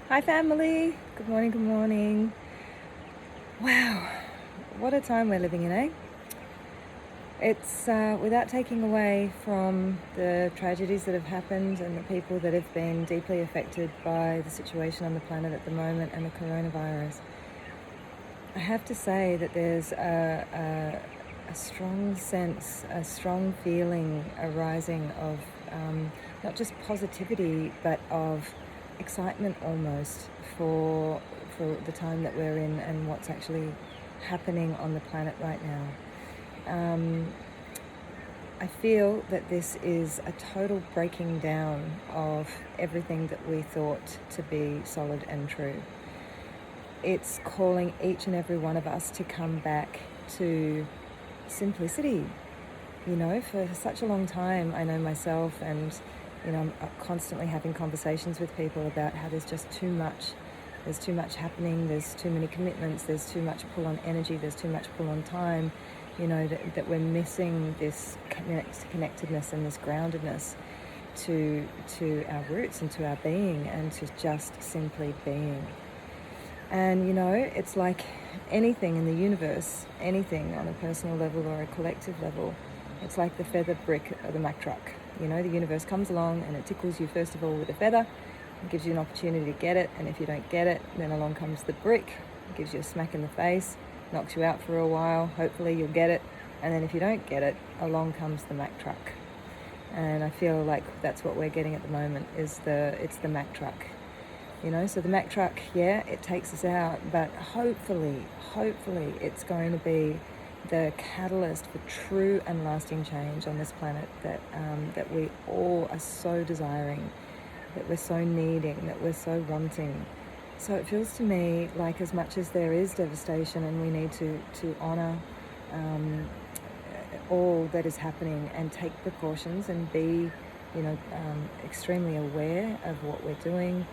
Hi, family. Good morning, good morning. Wow, what a time we're living in, eh? It's without taking away from the tragedies that have happened and the people that have been deeply affected by the situation on the planet at the moment and the coronavirus. I have to say that there's a strong sense, a strong feeling arising of not just positivity, but of excitement almost for the time that we're in and what's actually happening on the planet right now. I feel that this is a total breaking down of everything that we thought to be solid and true. It's calling each and every one of us to come back to simplicity. You know, for such a long time, I know myself, and I'm constantly having conversations with people about how there's just too much. There's too much happening, there's too many commitments, there's too much pull on energy, there's too much pull on time, that we're missing this connectedness and this groundedness to our roots and to our being, and to just simply being. And it's like anything in the universe, anything on a personal level or a collective level, it's like the feather brick of the Mack truck. The universe comes along and it tickles you first of all with a feather. It gives you an opportunity to get it, and if you don't get it, then along comes the brick. It gives you a smack in the face, knocks you out for a while. Hopefully you'll get it, and then if you don't get it, along comes the Mack truck. And I feel like that's what we're getting at the moment. It's the Mack truck. So the Mack truck, yeah, it takes us out, but hopefully it's going to be the catalyst for true and lasting change on this planet that we all are so desiring, that we're so needing, that we're so wanting. So it feels to me like, as much as there is devastation and we need to honour all that is happening and take precautions and be extremely aware of what we're doing,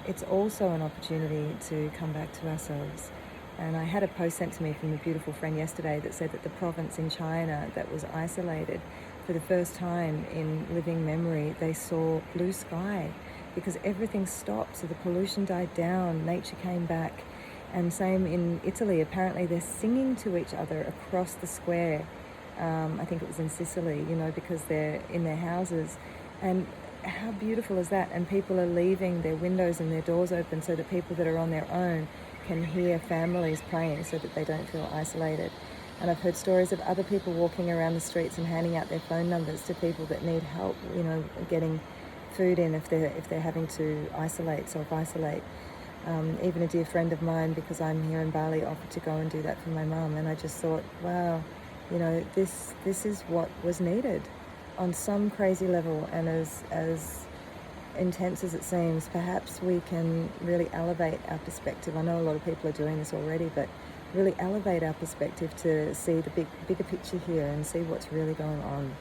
it's also an opportunity to come back to ourselves. And I had a post sent to me from a beautiful friend yesterday that said that the province in China that was isolated, for the first time in living memory, they saw blue sky because everything stopped. So the pollution died down, nature came back. And same in Italy. Apparently they're singing to each other across the square. I think it was in Sicily, because they're in their houses. And how beautiful is that? And people are leaving their windows and their doors open so that people that are on their own can hear families praying, so that they don't feel isolated. And I've heard stories of other people walking around the streets and handing out their phone numbers to people that need help, getting food in if they're having to self-isolate. Even a dear friend of mine, because I'm here in Bali, offered to go and do that for my mum. And I just thought, wow, this is what was needed on some crazy level. And as intense as it seems, perhaps we can really elevate our perspective. I know a lot of people are doing this already, but really elevate our perspective to see the bigger picture here and see what's really going on.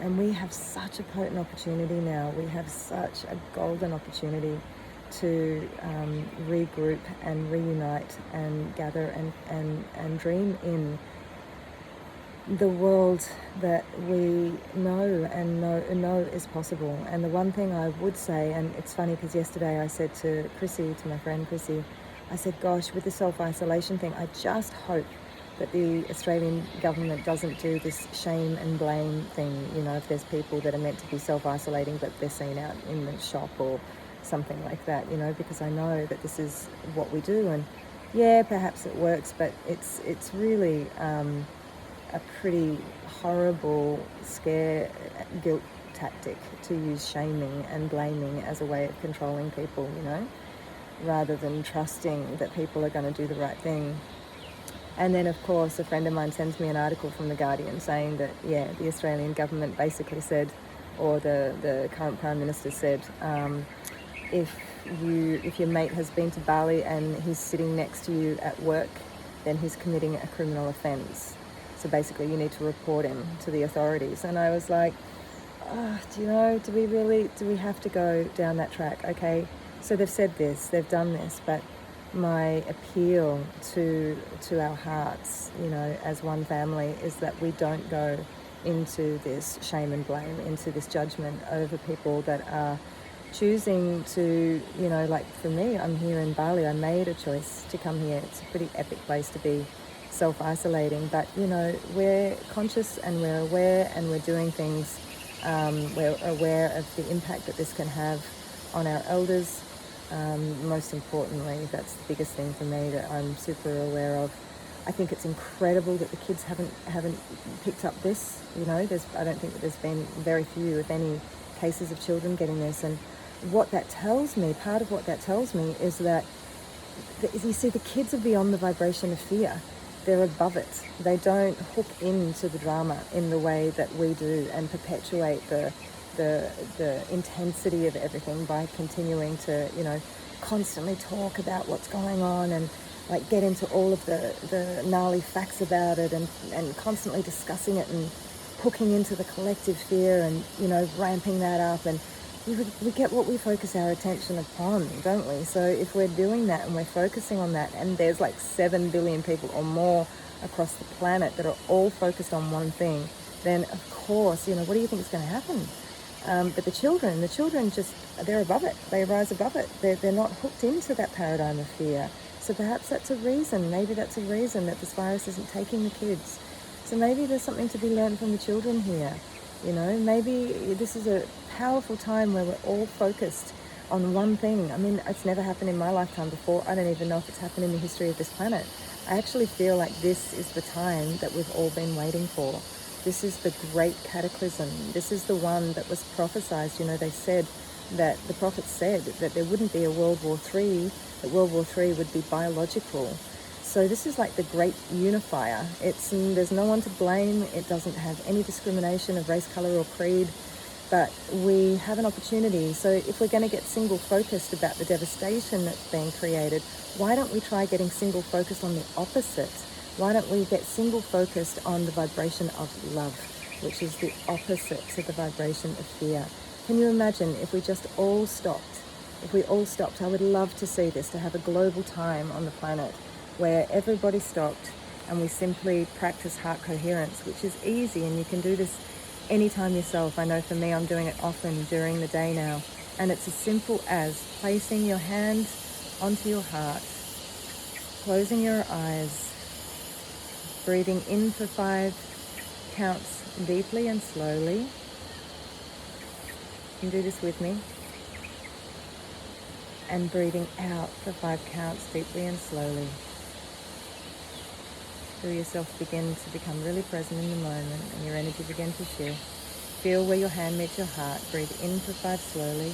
And we have such a potent opportunity now. We have such a golden opportunity to regroup and reunite and gather and dream in the world that we know is possible. And the one thing I would say, and it's funny because yesterday I said to my friend Chrissy, I said, gosh, with the self-isolation thing, I just hope that the Australian government doesn't do this shame and blame thing. If there's people that are meant to be self-isolating but they're seen out in the shop or something like that, because I know that this is what we do. And yeah, perhaps it works, but it's really a pretty horrible guilt tactic to use shaming and blaming as a way of controlling people, rather than trusting that people are going to do the right thing. And then, of course, a friend of mine sends me an article from The Guardian saying that, yeah, the Australian government basically said, or the current Prime Minister said, if your mate has been to Bali and he's sitting next to you at work, then he's committing a criminal offence. So basically you need to report him to the authorities. And I was like, do we have to go down that track? Okay, so they've said this, they've done this, but my appeal to our hearts, as one family, is that we don't go into this shame and blame, into this judgment over people that are choosing to, like for me, I'm here in Bali. I made a choice to come here. It's a pretty epic place to be self-isolating, but we're conscious and we're aware and we're doing things. We're aware of the impact that this can have on our elders. Most importantly, that's the biggest thing for me that I'm super aware of. I think it's incredible that the kids haven't picked up this. I don't think that there's been very few, if any, cases of children getting this. And what that tells me, part of what that tells me, is that you see, the kids are beyond the vibration of fear. They're above it. They don't hook into the drama in the way that we do and perpetuate the intensity of everything by continuing to, constantly talk about what's going on and like get into all of the gnarly facts about it and constantly discussing it and hooking into the collective fear and, ramping that up. And we get what we focus our attention upon, don't we? So if we're doing that and we're focusing on that, and there's like 7 billion people or more across the planet that are all focused on one thing, then of course, what do you think is going to happen? But the children they're above it. They rise above it. They're not hooked into that paradigm of fear. So perhaps that's a reason. Maybe that's a reason that this virus isn't taking the kids. So maybe there's something to be learned from the children here. Maybe this is a powerful time where we're all focused on one thing. I mean, it's never happened in my lifetime before. I don't even know if it's happened in the history of this planet. I actually feel like this is the time that we've all been waiting for. This is the great cataclysm. This is the one that was prophesized. They said that the prophets said that there wouldn't be a World War III, that World War III would be biological. So this is like the great unifier. There's no one to blame. It doesn't have any discrimination of race, color, or creed. But we have an opportunity. So if we're going to get single focused about the devastation that's being created, why don't we try getting single focused on the opposite? Why don't we get single focused on the vibration of love, which is the opposite to the vibration of fear? Can you imagine if we just all stopped? If we all stopped, I would love to see this, to have a global time on the planet where everybody stopped and we simply practice heart coherence, which is easy, and you can do this anytime yourself. I know for me, I'm doing it often during the day now. And it's as simple as placing your hand onto your heart, closing your eyes, breathing in for 5 counts deeply and slowly. You can do this with me. And breathing out for 5 counts deeply and slowly. Feel yourself begin to become really present in the moment and your energy begin to shift. Feel where your hand meets your heart. Breathe in for 5 slowly.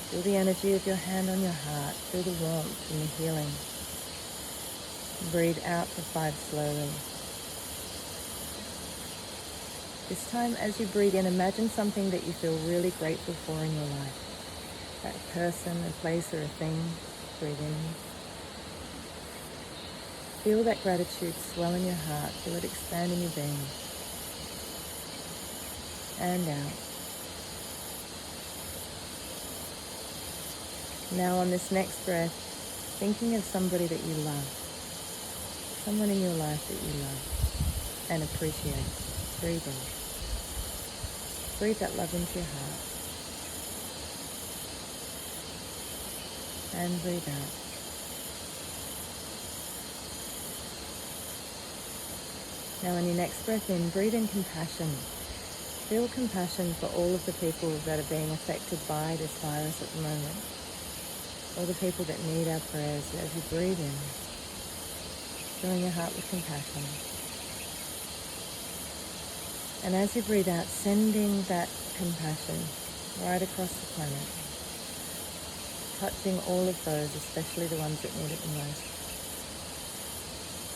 Feel the energy of your hand on your heart. Feel the warmth and the healing. Breathe out for 5 slowly. This time, as you breathe in, imagine something that you feel really grateful for in your life. That person, a place, or a thing. Breathe in. Feel that gratitude swell in your heart. Feel it expand in your being. And out. Now on this next breath, thinking of somebody that you love. Someone in your life that you love and appreciate. Breathe in. Breathe that love into your heart. And breathe out. Now on your next breath in, breathe in compassion. Feel compassion for all of the people that are being affected by this virus at the moment. All the people that need our prayers. As you breathe in, filling your heart with compassion. And as you breathe out, sending that compassion right across the planet. Touching all of those, especially the ones that need it the most.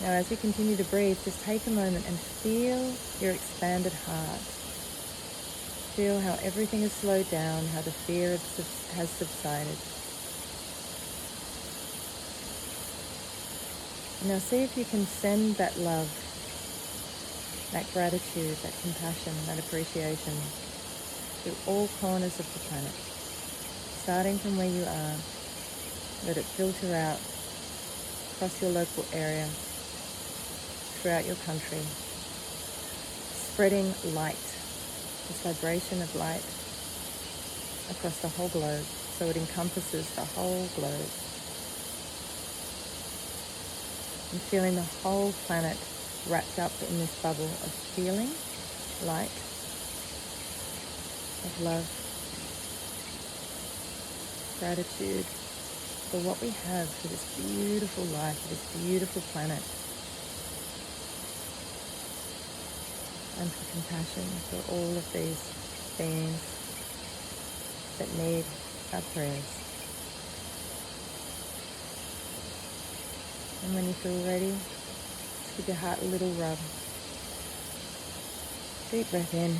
Now as you continue to breathe, just take a moment and feel your expanded heart. Feel how everything has slowed down, how the fear has subsided. Now see if you can send that love, that gratitude, that compassion, that appreciation to all corners of the planet. Starting from where you are, let it filter out across your local area, throughout your country, spreading light, this vibration of light across the whole globe, so it encompasses the whole globe. I'm feeling the whole planet wrapped up in this bubble of healing, light, of love, gratitude for what we have, for this beautiful life, for this beautiful planet, and for compassion for all of these beings that need our prayers. And when you feel ready, just give your heart a little rub. Deep breath in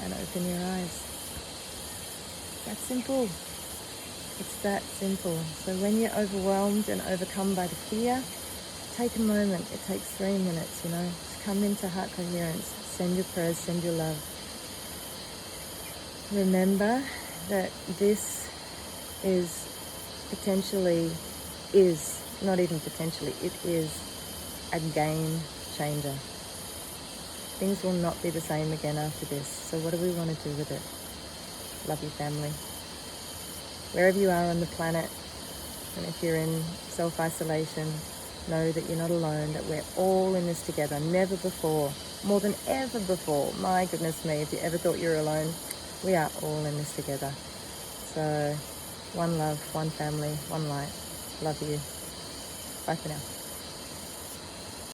and open your eyes. That's simple. It's that simple. So when you're overwhelmed and overcome by the fear, take a moment. It takes 3 minutes, Just come into heart coherence. Send your prayers, send your love. Remember that this not even potentially, it is a game changer. Things will not be the same again after this. So what do we want to do with it? Love your family. Wherever you are on the planet, and if you're in self-isolation, know that you're not alone, that we're all in this together. Never before, more than ever before. My goodness me, if you ever thought you were alone, we are all in this together. So, one love, one family, one light. Love you. Bye for now.